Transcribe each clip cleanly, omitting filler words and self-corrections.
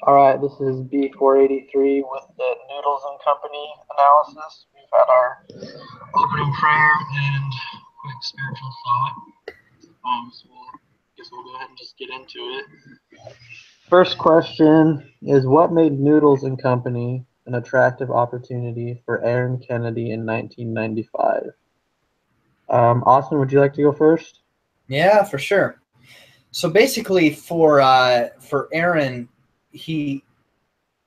All right, this is B483 with the Noodles and Company analysis. We've had our opening prayer and quick spiritual thought. So we'll go ahead and just get into it. First question is what made Noodles and Company an attractive opportunity for Aaron Kennedy in 1995? Austin, would you like to go first? Yeah, for sure. So basically, for Aaron, he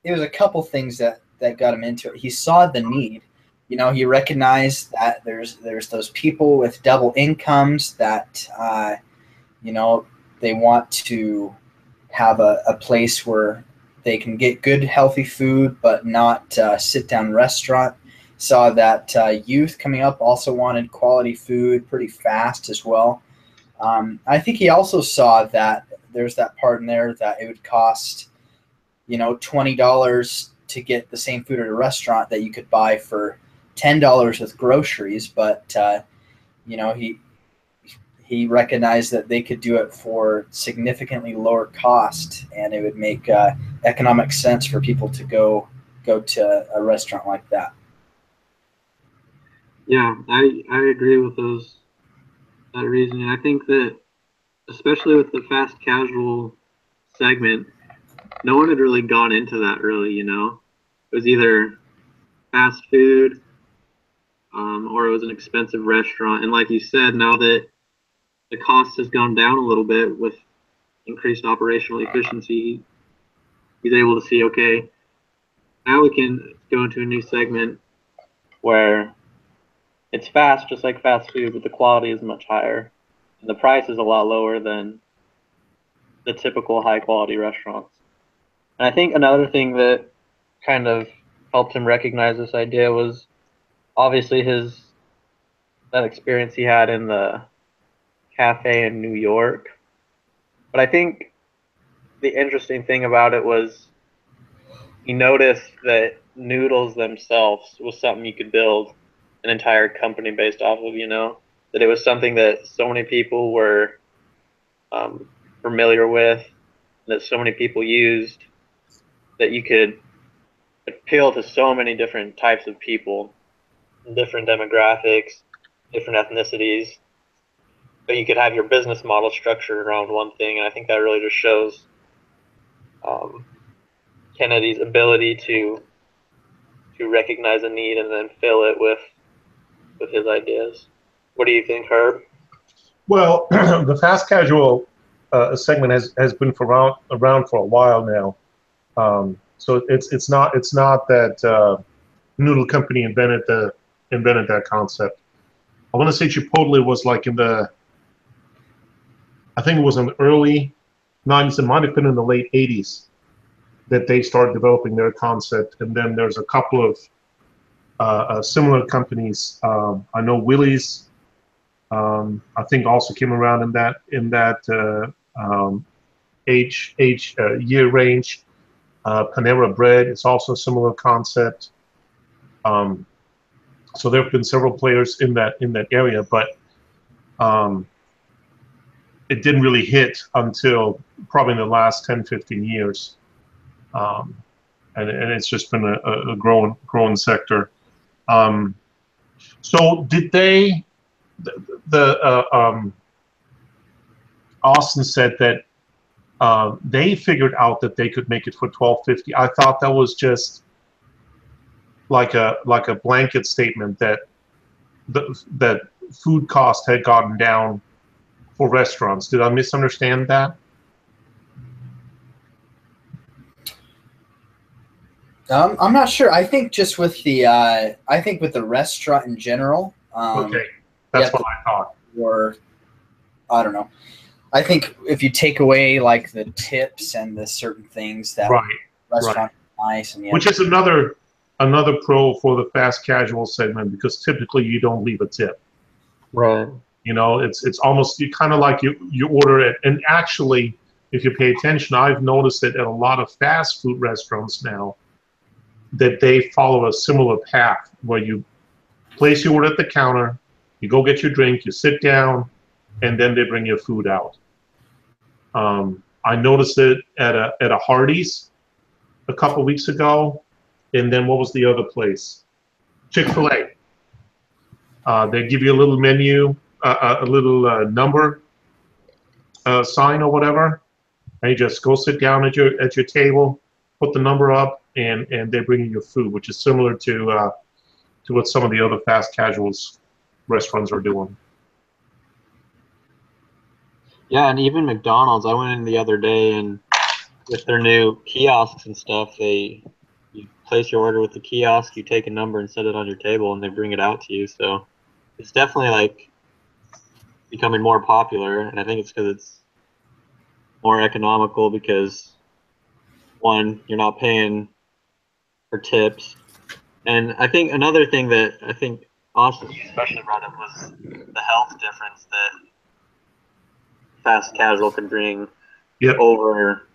it was a couple things that got him into it. He saw the need. He recognized that there's those people with double incomes that they want to have a place where they can get good healthy food, but not sit down restaurant. Saw that youth coming up also wanted quality food pretty fast as well. I think he also saw that there's that part in there that it would cost, $20 to get the same food at a restaurant that you could buy for $10 with groceries. But he recognized that they could do it for significantly lower cost, and it would make economic sense for people to go to a restaurant like that. Yeah, I agree with that reasoning. I think that especially with the fast casual segment, no one had really gone into that really. It was either fast food or it was an expensive restaurant. And like you said, now that the cost has gone down a little bit with increased operational efficiency, he's able to see, okay, now we can go into a new segment where it's fast, just like fast food, but the quality is much higher. And the price is a lot lower than the typical high quality restaurants. And I think another thing that kind of helped him recognize this idea was obviously that experience he had in the cafe in New York. But I think the interesting thing about it was he noticed that noodles themselves was something you could build an entire company based off of. That it was something that so many people were familiar with, that so many people used, that you could appeal to so many different types of people, different demographics, different ethnicities. But you could have your business model structured around one thing, and I think that really just shows um, Kennedy's ability to recognize a need and then fill it with his ideas. What do you think, Herb? Well, the fast casual segment has been around for a while now. So it's not that Noodle Company invented that concept. I want to say Chipotle was like I think it was in the early 90s. It might have been in the late 80s that they started developing their concept. And then there's a couple of similar companies. I know Willie's, I think also came around in that age year range. Panera Bread is also a similar concept. So there have been several players in that area, but it didn't really hit until probably in the last 10, 15 years. And it's just been a growing sector. So did they, Austin said that they figured out that they could make it for $12.50. I thought that was just like a blanket statement that that food cost had gotten down for restaurants. Did I misunderstand that? I'm not sure. I think just with the restaurant in general. Okay, that's what I thought. Or I don't know. I think if you take away like the tips and the certain things that restaurant nice, and which is another pro for the fast casual segment, because typically you don't leave a tip. Right. It's almost kind of like you order it, and actually, if you pay attention, I've noticed that at a lot of fast food restaurants now, that they follow a similar path where you place your order at the counter, you go get your drink, you sit down, and then they bring your food out. I noticed it at a Hardee's. a couple weeks ago, and then what was the other place? Chick-fil-A. They give you a little menu, a little number sign or whatever, and you just go sit down at your table, put the number up, and they bring you your food, which is similar to what some of the other fast casuals restaurants are doing. Yeah, and even McDonald's. I went in the other day, and with their new kiosks and stuff, you place your order with the kiosk, you take a number and set it on your table, and they bring it out to you. So it's definitely like becoming more popular, and I think it's because it's more economical because, one, you're not paying for tips. And I think another thing that I think Austin especially brought up was the health difference that fast casual could bring over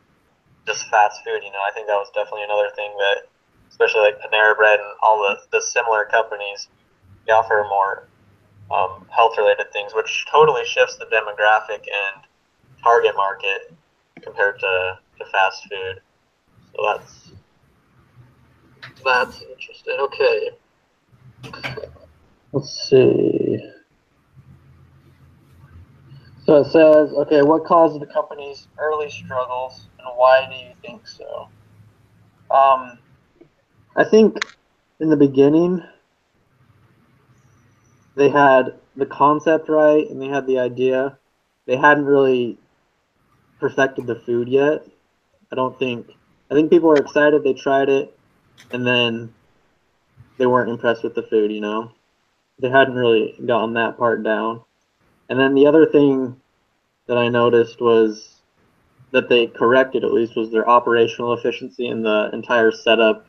just fast food. You know, I think that was definitely another thing that, especially like Panera Bread and all the similar companies, they offer more health-related things, which totally shifts the demographic and target market compared to fast food. So that's interesting. Okay. Let's see. So it says, okay, what caused the company's early struggles, and why do you think so? I think in the beginning, they had the concept right, and they had the idea. They hadn't really perfected the food yet. I think people were excited, they tried it, and then they weren't impressed with the food, you know? They hadn't really gotten that part down. And then the other thing that I noticed was that they corrected, at least, was their operational efficiency in the entire setup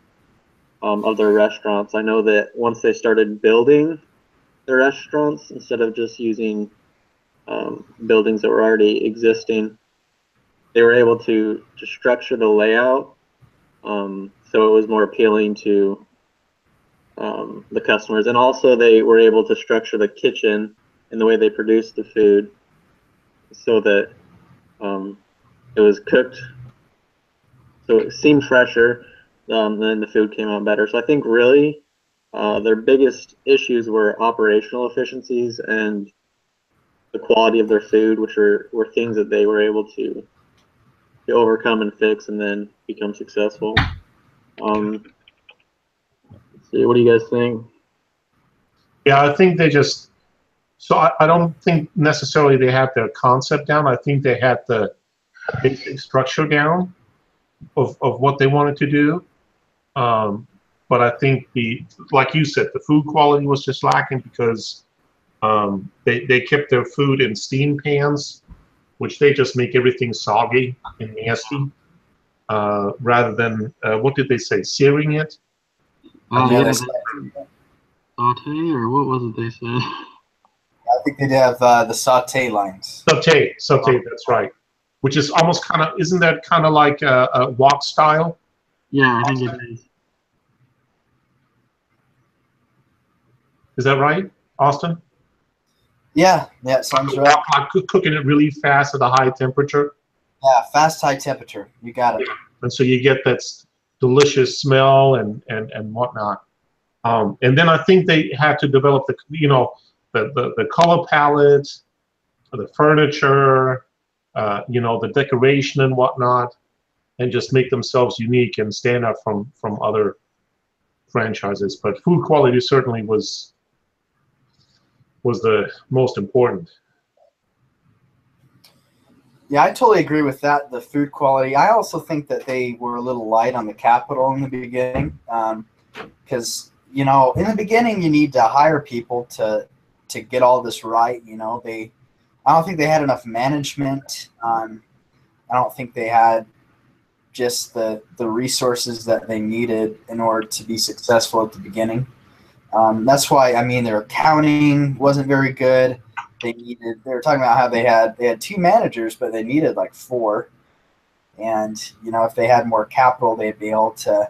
of their restaurants. I know that once they started building their restaurants, instead of just using buildings that were already existing, they were able to structure the layout so it was more appealing to the customers. And also they were able to structure the kitchen and the way they produced the food so that it was cooked, so it seemed fresher, then the food came out better. So I think really their biggest issues were operational efficiencies and the quality of their food, which were things that they were able to overcome and fix and then become successful. Let's see, what do you guys think? Yeah, I think they just, so I don't think necessarily they had their concept down. I think they had the basic structure down of what they wanted to do. But I think like you said, the food quality was just lacking because they kept their food in steam pans, which they just make everything soggy and nasty, rather than, what did they say, searing it? Yeah, saute, or what was it they said? I think they'd have the saute lines. Saute, that's right. Which is almost kind of, isn't that kind of like a wok style? Yeah, I think it is. Is that right, Austin? Yeah, sounds right. Like cooking it really fast at a high temperature. Yeah, fast, high temperature. You got it. And so you get that delicious smell and whatnot. And then I think they had to develop the color palette, the furniture, the decoration and whatnot, and just make themselves unique and stand out from other franchises. But food quality certainly was the most important. Yeah, I totally agree with that, the food quality. I also think that they were a little light on the capital in the beginning because, in the beginning you need to hire people to get all this right. I don't think they had enough management. I don't think they had just the resources that they needed in order to be successful at the beginning. That's why, their accounting wasn't very good. They were talking about how they had 2 managers, but they needed like 4. And, if they had more capital, they'd be able to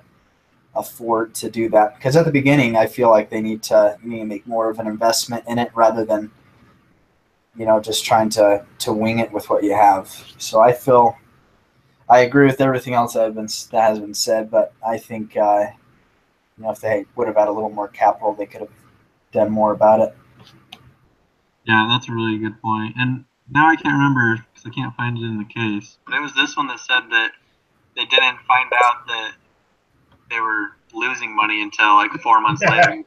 afford to do that. Because at the beginning, I feel like they need to make more of an investment in it rather than, just trying to wing it with what you have. So I I agree with everything else that has been said, but I think if they would have had a little more capital, they could have done more about it. Yeah, that's a really good point. And now I can't remember because I can't find it in the case. But it was this one that said that they didn't find out that they were losing money until like 4 months later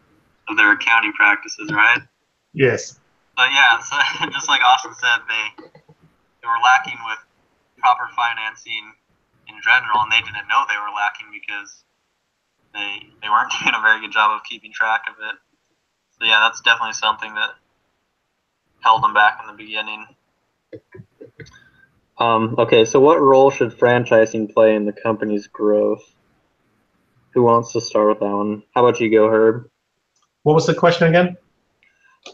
of their accounting practices, right? Yes. But yeah, so just like Austin said, they were lacking with proper financing in general, and they didn't know they were lacking because they weren't doing a very good job of keeping track of it. So yeah, that's definitely something that held them back in the beginning. Okay, so what role should franchising play in the company's growth? Who wants to start with that one? How about you go, Herb? What was the question again?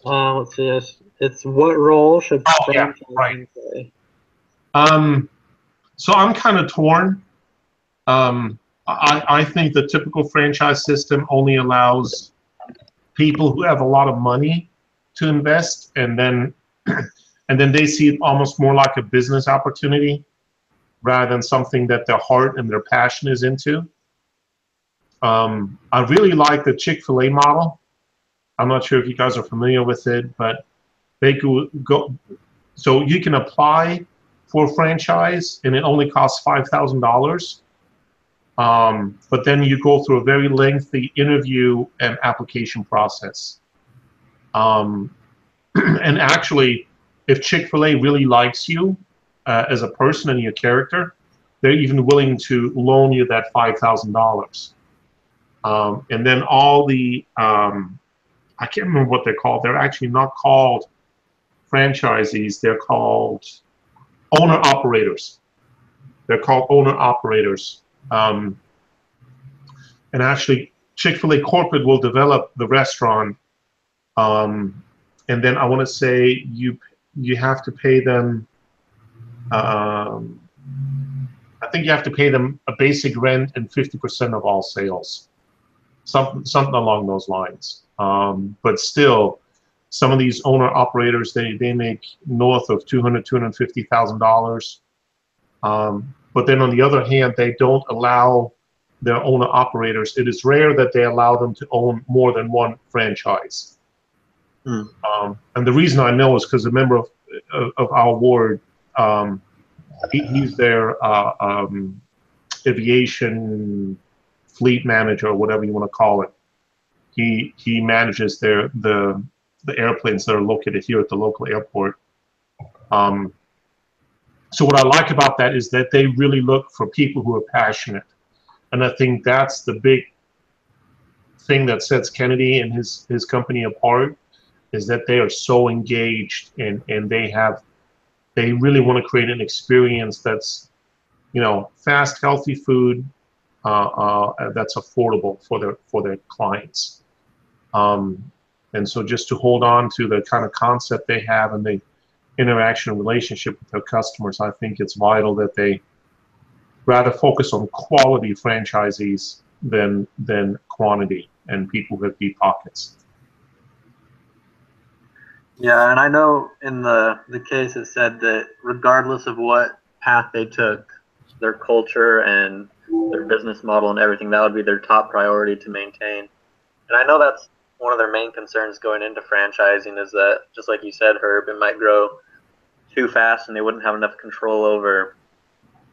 Let's see. It's what role should franchising play? So I'm kind of torn. I think the typical franchise system only allows people who have a lot of money to invest, and then they see it almost more like a business opportunity rather than something that their heart and their passion is into. I really like the Chick-fil-A model. I'm not sure if you guys are familiar with it, but they could go. So you can apply for a franchise, and it only costs $5,000. But then you go through a very lengthy interview and application process. And actually, if Chick-fil-A really likes you as a person and your character, they're even willing to loan you that $5,000. And then all the, I can't remember what they're called. They're actually not called franchisees. They're called owner-operators. They're called owner-operators. And actually, Chick-fil-A corporate will develop the restaurant, and then I want to say you have to pay them. I think you have to pay them a basic rent and 50% of all sales, something along those lines. But still, some of these owner operators they make north of $250,000. But then on the other hand, they don't allow their owner operators. It is rare that they allow them to own more than one franchise. And the reason I know is because a member of our ward, he's their aviation fleet manager, or whatever you want to call it. He manages the airplanes that are located here at the local airport. So what I like about that is that they really look for people who are passionate. And I think that's the big thing that sets Kennedy and his company apart, is that they are so engaged, and they really want to create an experience that's, fast, healthy food that's affordable for their clients. And so just to hold on to the kind of concept they have and the interaction and relationship with their customers, I think it's vital that they rather focus on quality franchisees than quantity and people with deep pockets. Yeah, and I know in the case it said that regardless of what path they took, their culture and their business model and everything, that would be their top priority to maintain. And I know that's one of their main concerns going into franchising, is that, just like you said, Herb, it might grow too fast and they wouldn't have enough control over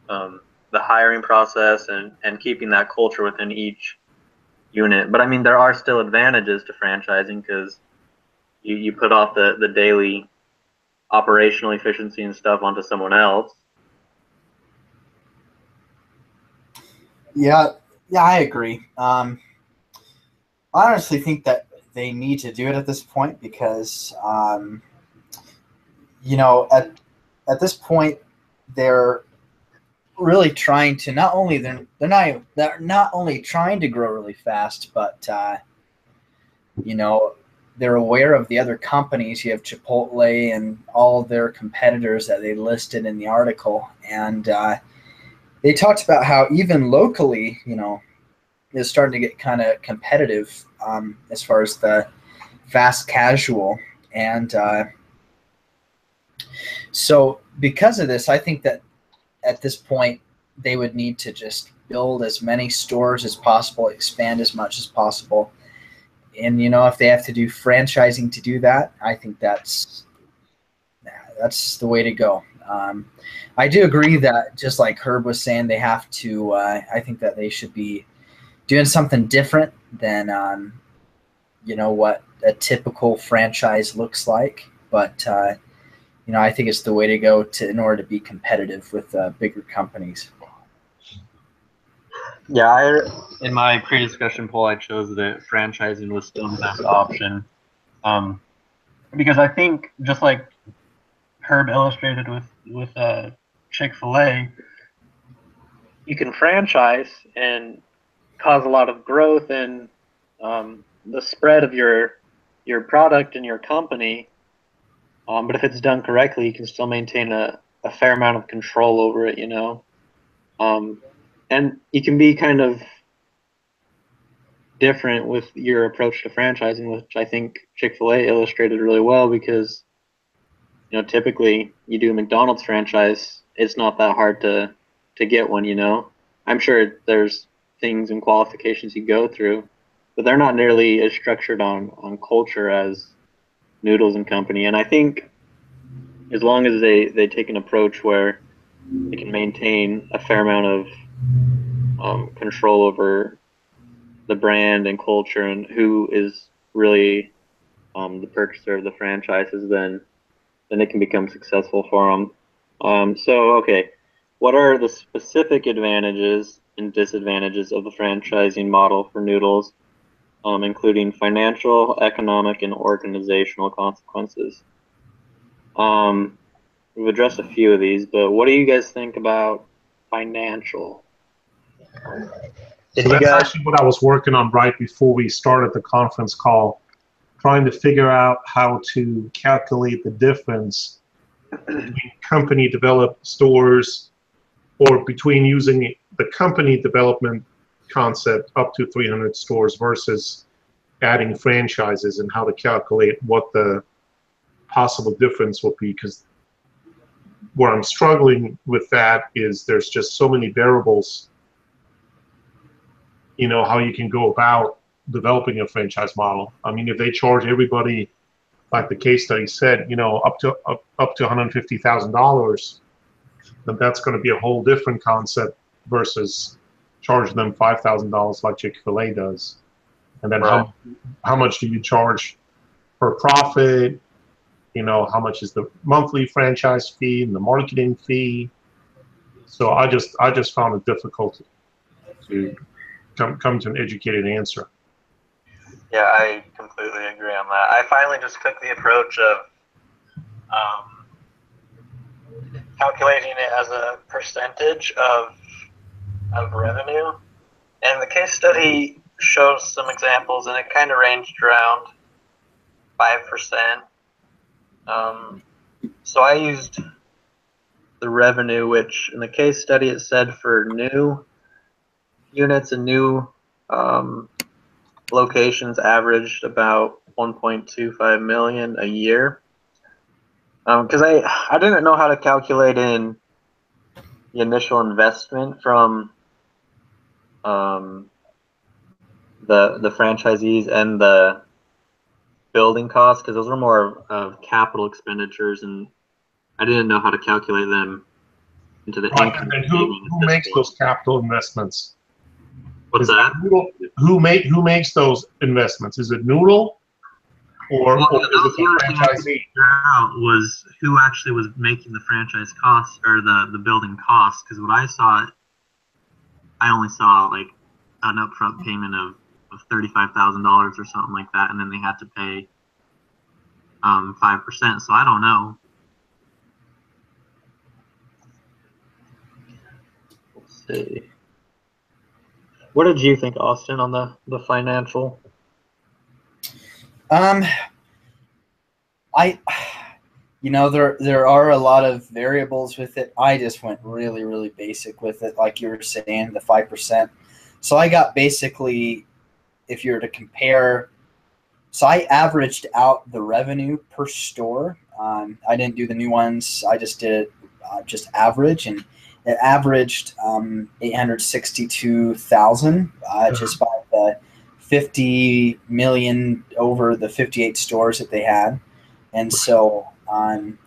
the hiring process and keeping that culture within each unit. But I mean, there are still advantages to franchising, because you put off the daily operational efficiency and stuff onto someone else. Yeah, I agree. I honestly think that they need to do it at this point because, at this point, they're really trying to they're not only trying to grow really fast, but they're aware of the other companies. You have Chipotle and all of their competitors that they listed in the article, and they talked about how even locally, is starting to get kind of competitive as far as the fast casual. And so because of this, I think that at this point, they would need to just build as many stores as possible, expand as much as possible. And, if they have to do franchising to do that, I think that's the way to go. I do agree that, just like Herb was saying, they have to, I think that they should be doing something different than, what a typical franchise looks like. But, I think it's the way to go in order to be competitive with bigger companies. Yeah, in my pre-discussion poll, I chose that franchising was still the best option, because I think, just like Herb illustrated with Chick-fil-A, you can franchise and cause a lot of growth and the spread of your product and your company. But if it's done correctly, you can still maintain a fair amount of control over it, and you can be kind of different with your approach to franchising, which I think Chick-fil-A illustrated really well, because typically you do a McDonald's franchise, it's not that hard to get one. I'm sure there's things and qualifications you go through, but they're not nearly as structured on culture as Noodles and Company. And I think as long as they take an approach where they can maintain a fair amount of control over the brand and culture and who is really the purchaser of the franchises, then it can become successful for them. Okay, what are the specific advantages and disadvantages of the franchising model for Noodles, including financial, economic, and organizational consequences? We've addressed a few of these, but what do you guys think about financial? So that's actually what I was working on right before we started the conference call, trying to figure out how to calculate the difference between company developed stores, or between using the company development concept up to 300 stores versus adding franchises, and how to calculate what the possible difference will be. Because where I'm struggling with that is there's just so many variables, how you can go about developing a franchise model. I mean, if they charge everybody, like the case study said, up to $150,000, then that's going to be a whole different concept versus charging them $5,000 like Chick-fil-A does. And then right. how much do you charge per profit? How much is the monthly franchise fee and the marketing fee? So I just found it difficult to come to an educated answer. Yeah, I completely agree on that. I finally just took the approach of calculating it as a percentage of revenue. And the case study shows some examples, and it kind of ranged around 5%. So I used the revenue, which in the case study it said for new units and new locations averaged about 1.25 million a year. Because I didn't know how to calculate in the initial investment from the franchisees and the building costs, because those were more of capital expenditures, and I didn't know how to calculate them into the income. And who makes those capital investments? What's that? Who makes those investments? Is it Noodle, or is it the franchisee? Was who actually was making the franchise costs or the building costs? Because what I saw, I only saw like an upfront payment of $35,000 or something like that, and then they had to pay 5%. So I don't know. Let's see. What did you think, Austin, on the financial? There are a lot of variables with it. I just went really, really basic with it, like you were saying, the 5%. So I got basically, if you were to compare, so I averaged out the revenue per store. I didn't do the new ones. I just did it just average, and it averaged 862,000 just by the 50 million over the 58 stores that they had. And so, and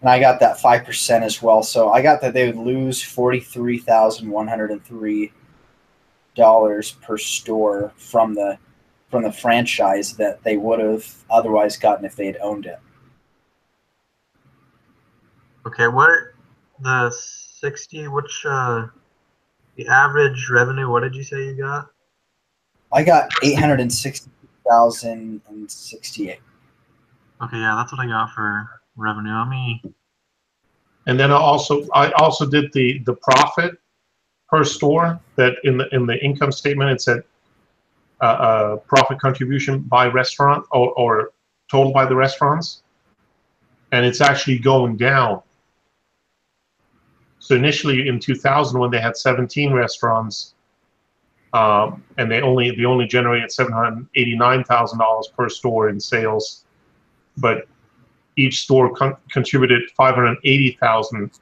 I got that 5% as well. So I got that they would lose $43,103 per store from the franchise that they would have otherwise gotten if they had owned it. Okay, what the 60? Which the average revenue? What did you say you got? I got 860,068. Okay, yeah, that's what I got for revenue. Let me. And then I also did the profit per store. That in the income statement it said profit contribution by restaurant or total by the restaurants, and it's actually going down. So initially in 2000, when they had 17 restaurants, and they only generated $789,000 per store in sales, but each store contributed $580,000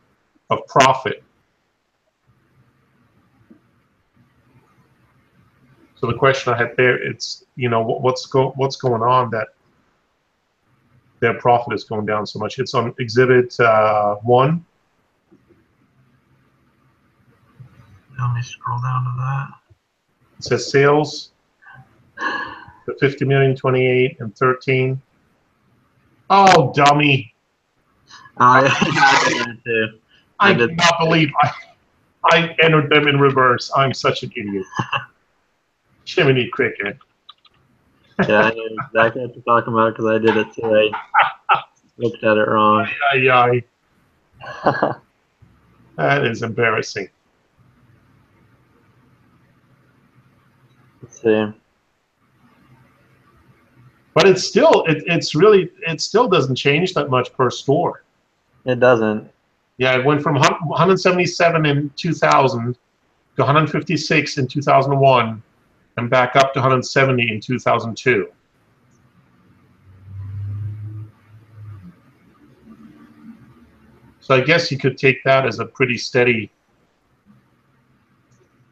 of profit. So the question I had there, it's what's going on that their profit is going down so much. It's on Exhibit 1. Let me scroll down to that. It says sales, the 50 million, 28, and 13. Oh, dummy! I did that too. I cannot believe I entered them in reverse. I'm such an idiot. Jiminy Cricket. Yeah, I know exactly what you're talking about because I did it too. I looked at it wrong. Aye. That is embarrassing. Let's see. But it still doesn't change that much per store. It doesn't. Yeah, it went from 177 in 2000 to 156 in 2001 and back up to 170 in 2002. So I guess you could take that as a pretty steady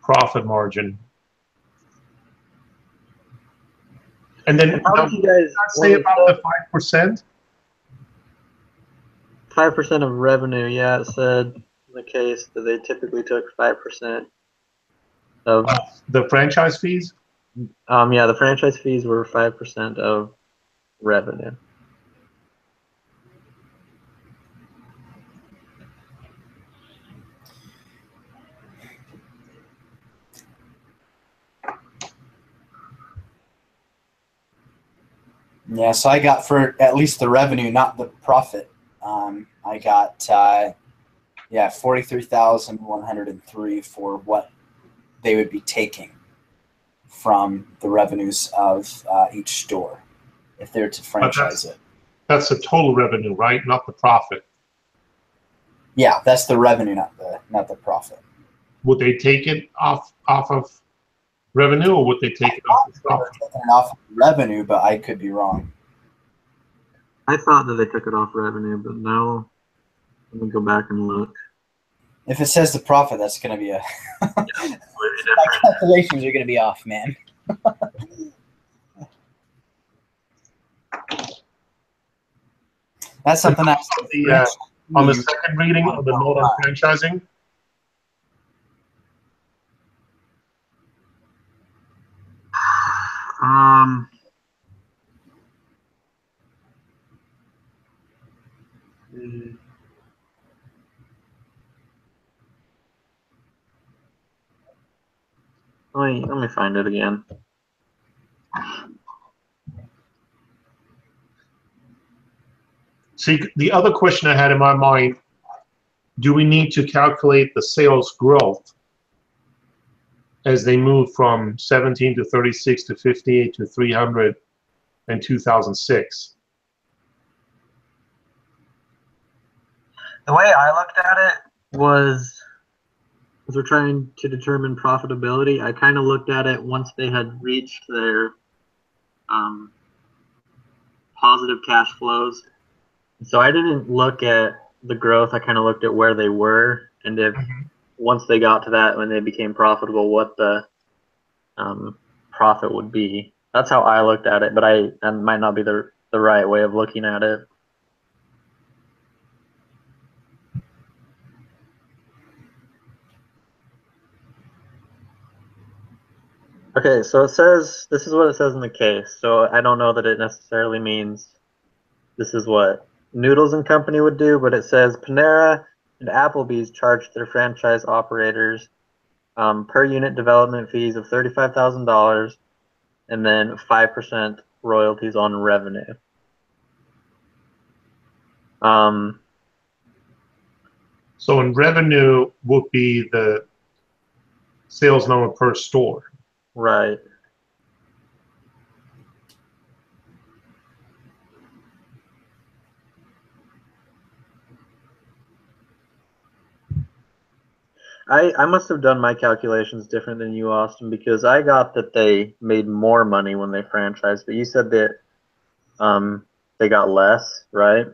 profit margin. And then how did you guys say about the 5%? 5% of revenue, yeah, it said in the case that they typically took 5% of the franchise fees. Yeah, the franchise fees were 5% of revenue. Yeah, so I got for at least the revenue, not the profit. I got 43,103 for what they would be taking from the revenues of each store if they're to franchise it. That's the total revenue, right? Not the profit. Yeah, that's the revenue, not the profit. Would they take it off of revenue, or would they take it off the profit? Taking it off of revenue, but I could be wrong. I thought that they took it off revenue, but now let me go back and look. If it says the profit, that's going to be a my calculations are going to be off, man. That's something that's on the second reading of the note on franchising. Let me find it again. See, the other question I had in my mind, do we need to calculate the sales growth as they move from 17 to 36 to 58 to 300 in 2006? The way I looked at it was, as we're trying to determine profitability, I kind of looked at it once they had reached their positive cash flows. So I didn't look at the growth. I kind of looked at where they were, and if once they got to that, when they became profitable, what the profit would be. That's how I looked at it, but that might not be the right way of looking at it. Okay, so it says, this is what it says in the case. So I don't know that it necessarily means this is what Noodles and Company would do, but it says Panera and Applebee's charged their franchise operators per unit development fees of $35,000 and then 5% royalties on revenue. So in revenue would be the sales number per store. Right. I must have done my calculations different than you, Austin, because I got that they made more money when they franchised, but you said that they got less, right?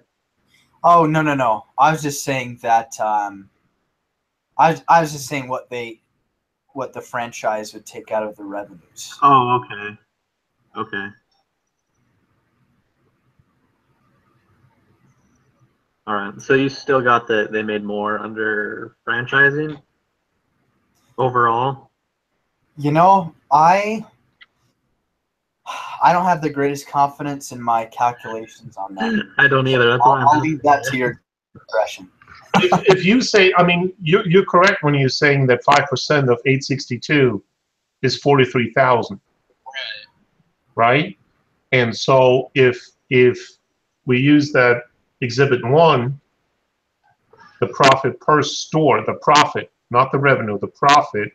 Oh, no. I was just saying that I was just saying what the franchise would take out of the revenues. Oh, okay. Okay. All right. So you still got that they made more under franchising overall? You know, I don't have the greatest confidence in my calculations on that. I don't either. That's why I'll leave that to your discretion. If you say, I mean, you're correct when you're saying that 5% of 862 is 43,000, right? And so if we use that Exhibit 1, the profit per store, the profit, not the revenue, the profit,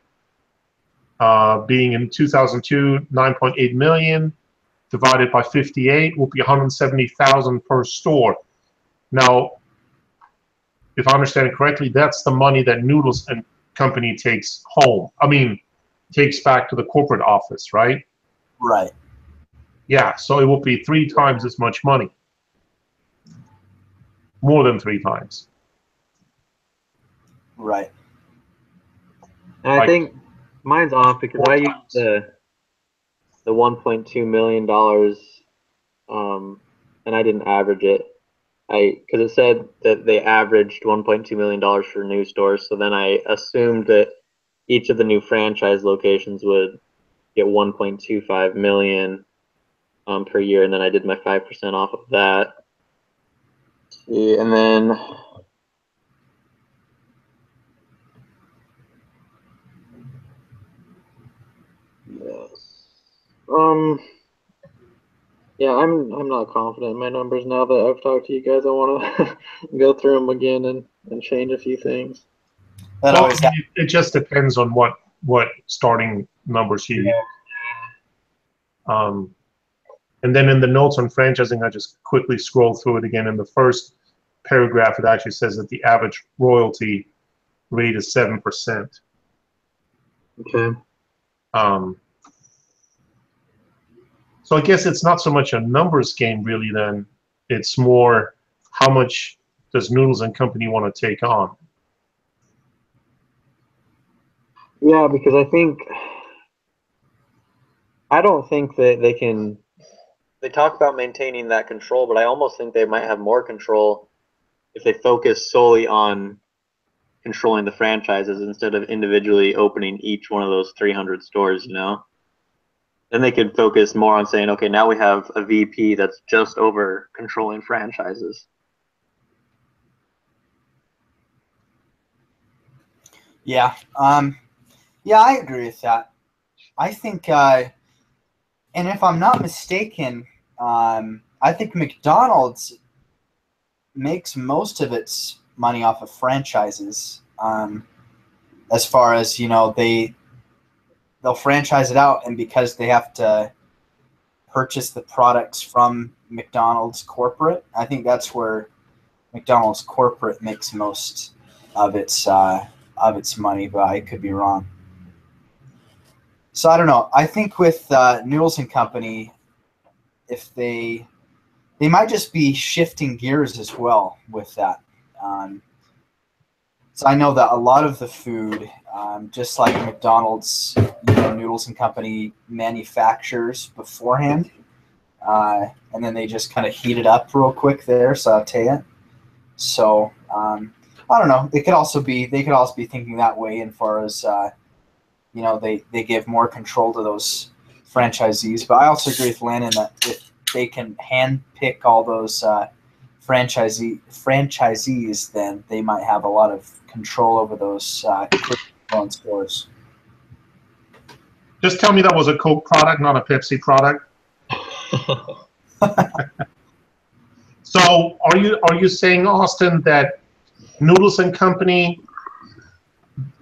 being in 2002, 9.8 million divided by 58 will be 170,000 per store. Now, if I understand it correctly, that's the money that Noodles and Company takes home. I mean, takes back to the corporate office, right? Right. Yeah, so it will be 3 times as much money. More than 3 times. Right. And I think mine's off because I used the $1.2 million, and I didn't average it. Because it said that they averaged $1.2 million for new stores, so then I assumed that each of the new franchise locations would get 1.25 million per year, and then I did my 5% off of that. And then yes, yeah, I'm not confident in my numbers now that I've talked to you guys. I want to go through them again and change a few things. That Well, always I mean, it just depends on what starting numbers you use. And then in the notes on franchising, I just quickly scroll through it again. In the first paragraph, it actually says that the average royalty rate is 7%. Okay. So I guess it's not so much a numbers game, really. Then it's more how much does Noodles and Company want to take on? Yeah, because I don't think that they can. They talk about maintaining that control, but I almost think they might have more control if they focus solely on controlling the franchises instead of individually opening each one of those 300 stores, you know? Then they could focus more on saying, okay, now we have a VP that's just over controlling franchises. Yeah. Yeah, I agree with that. I think, and if I'm not mistaken, I think McDonald's makes most of its money off of franchises. As far as, you know, they'll franchise it out, and because they have to purchase the products from McDonald's corporate, I think that's where McDonald's corporate makes most of its money, but I could be wrong. So I don't know. I think with Noodles and Company, if they might just be shifting gears as well with that. So I know that a lot of the food, just like McDonald's, Noodles and Company manufactures beforehand, and then they just kind of heat it up real quick there, saute it. So I don't know. They could also be thinking that way, in far as they give more control to those franchisees. But I also agree with Landon that if they can hand pick all those franchisees, then they might have a lot of control over those stores. Just tell me that was a Coke product, not a Pepsi product. So are you saying, Austin, that Noodles and Company,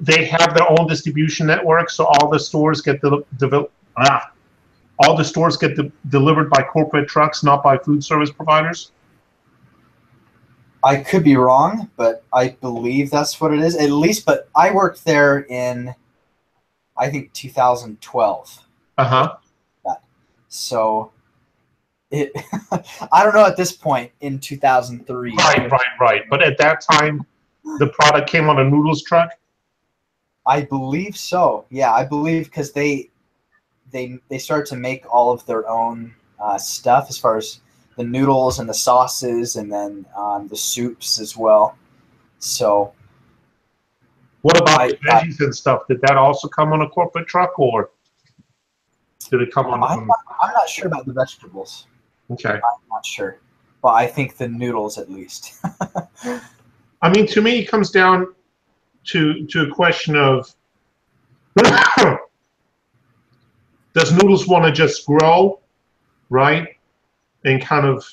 they have their own distribution network, so all the stores get delivered by corporate trucks, not by food service providers? I could be wrong, but I believe that's what it is. At least, but I worked there in, I think, 2012. So I don't know at this point in 2003. Right. But at that time, the product came on a Noodles truck? I believe so. Yeah, I believe, because they started to make all of their own stuff, as far as the noodles and the sauces, and then the soups as well. So, what about the veggies and stuff? Did that also come on a corporate truck, or did it come on? I'm not sure about the vegetables. Okay. I'm not sure, but I think the noodles, at least. I mean, to me, it comes down to a question of does Noodles want to just grow, right, and kind of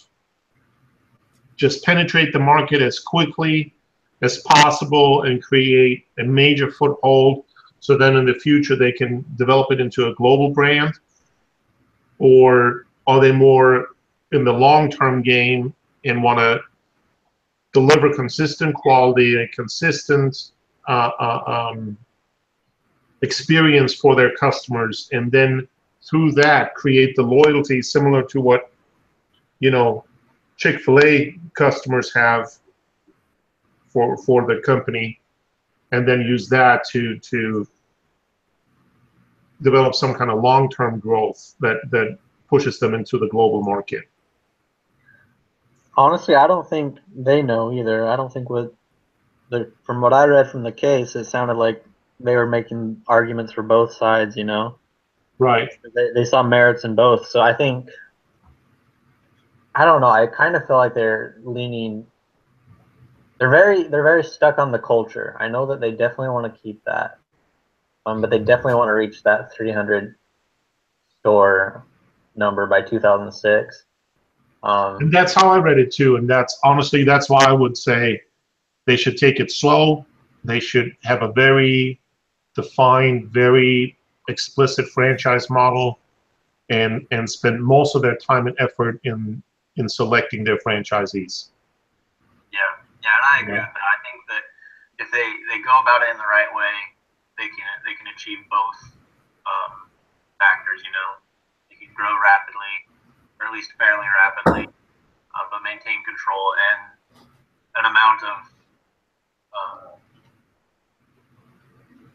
just penetrate the market as quickly as possible and create a major foothold, so then in the future they can develop it into a global brand? Or are they more in the long-term game and want to deliver consistent quality and consistent experience for their customers, and then through that create the loyalty similar to what Chick-fil-A customers have for the company, and then use that to develop some kind of long-term growth that pushes them into the global market? Honestly, I don't think they know either. I don't think from what I read from the case, it sounded like they were making arguments for both sides, Right. They saw merits in both. So I think, I don't know, I kind of feel like they're very stuck on the culture. I know that they definitely want to keep that, but they definitely want to reach that 300 store number by 2006. And that's how I read it too. And that's why I would say they should take it slow. They should have a very defined, very explicit franchise model, and spend most of their time and effort in selecting their franchisees. Yeah, and I agree with that. I think that if they go about it in the right way, they can achieve both factors. They can grow rapidly, or at least fairly rapidly, but maintain control and an amount of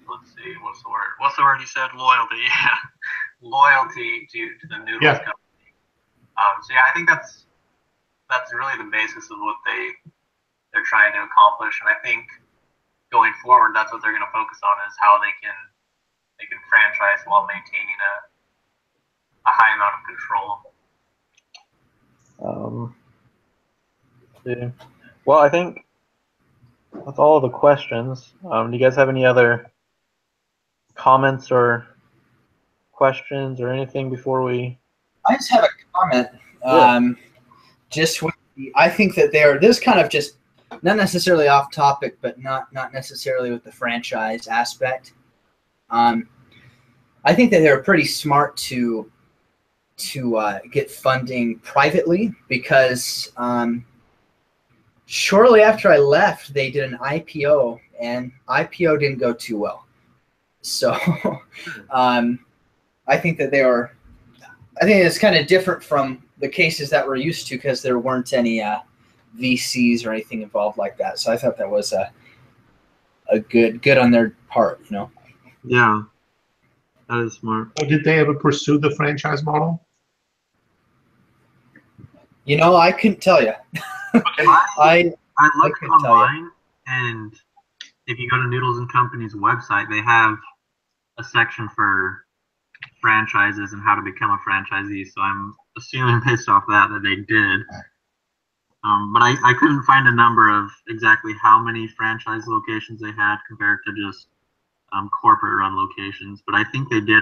let's see, what's the word you said? Loyalty. Yeah, loyalty to the Noodles company. So yeah, I think that's really the basis of what they're trying to accomplish, and I think going forward, that's what they're going to focus on, is how they can franchise while maintaining a high amount of control. Yeah. Well, I think that's all the questions. Do you guys have any other comments or questions or anything before we? I just have a comment. I think that this kind of just not necessarily off topic, but not necessarily with the franchise aspect. I think that they're pretty smart to get funding privately, because shortly after I left, they did an IPO, and IPO didn't go too well. So I think that I think it's kind of different from the cases that we're used to, because there weren't any VCs or anything involved like that. So I thought that was a good on their part, you know. Yeah, that is smart. Or did they ever pursue the franchise model? You know, I couldn't tell you. I looked couldn't tell you. online, and if you go to Noodles and Company's website, they have a section for franchises and how to become a franchisee. So I'm assuming based off that they did. But I couldn't find a number of exactly how many franchise locations they had compared to just corporate run locations. But I think they did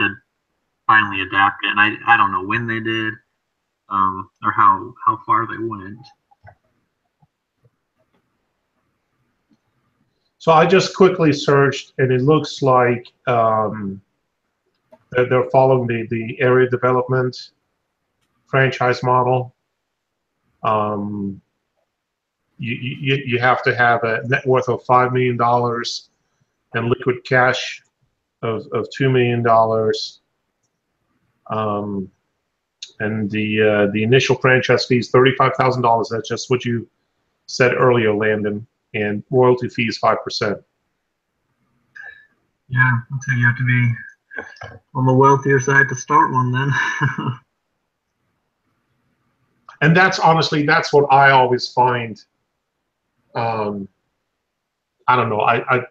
finally adapt it, and I don't know when they did or how far they went. So I just quickly searched, and it looks like they're following the area development franchise model. You have to have a net worth of $5 million and liquid cash of $2 million. And the initial franchise fee is $35,000. That's just what you said earlier, Landon. And royalty fee is 5%. Yeah, looks like you have to be on the wealthier side to start one then. And that's honestly, that's what I always find. I don't know. I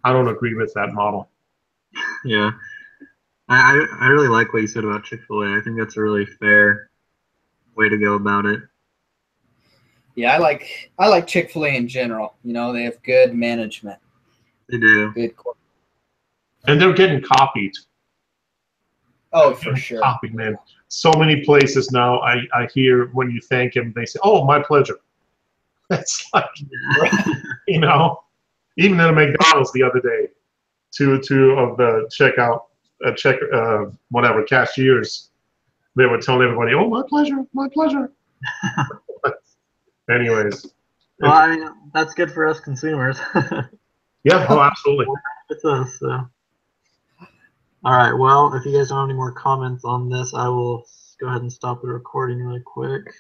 don't agree with that model. Yeah. I really like what you said about Chick-fil-A. I think that's a really fair way to go about it. Yeah, I like Chick-fil-A in general. You know, they have good management. They do. Good. And they're getting copied. Oh, for sure. Copied, man. So many places now I hear when you thank them, they say, "Oh, my pleasure." That's like, you know, even at a McDonald's the other day, two of the whatever cashiers, they were telling everybody, "Oh, my pleasure, my pleasure." Anyways. Well, I mean, that's good for us consumers. Yeah, oh, absolutely. It's us, so. All right, well, if you guys don't have any more comments on this, I will go ahead and stop the recording really quick.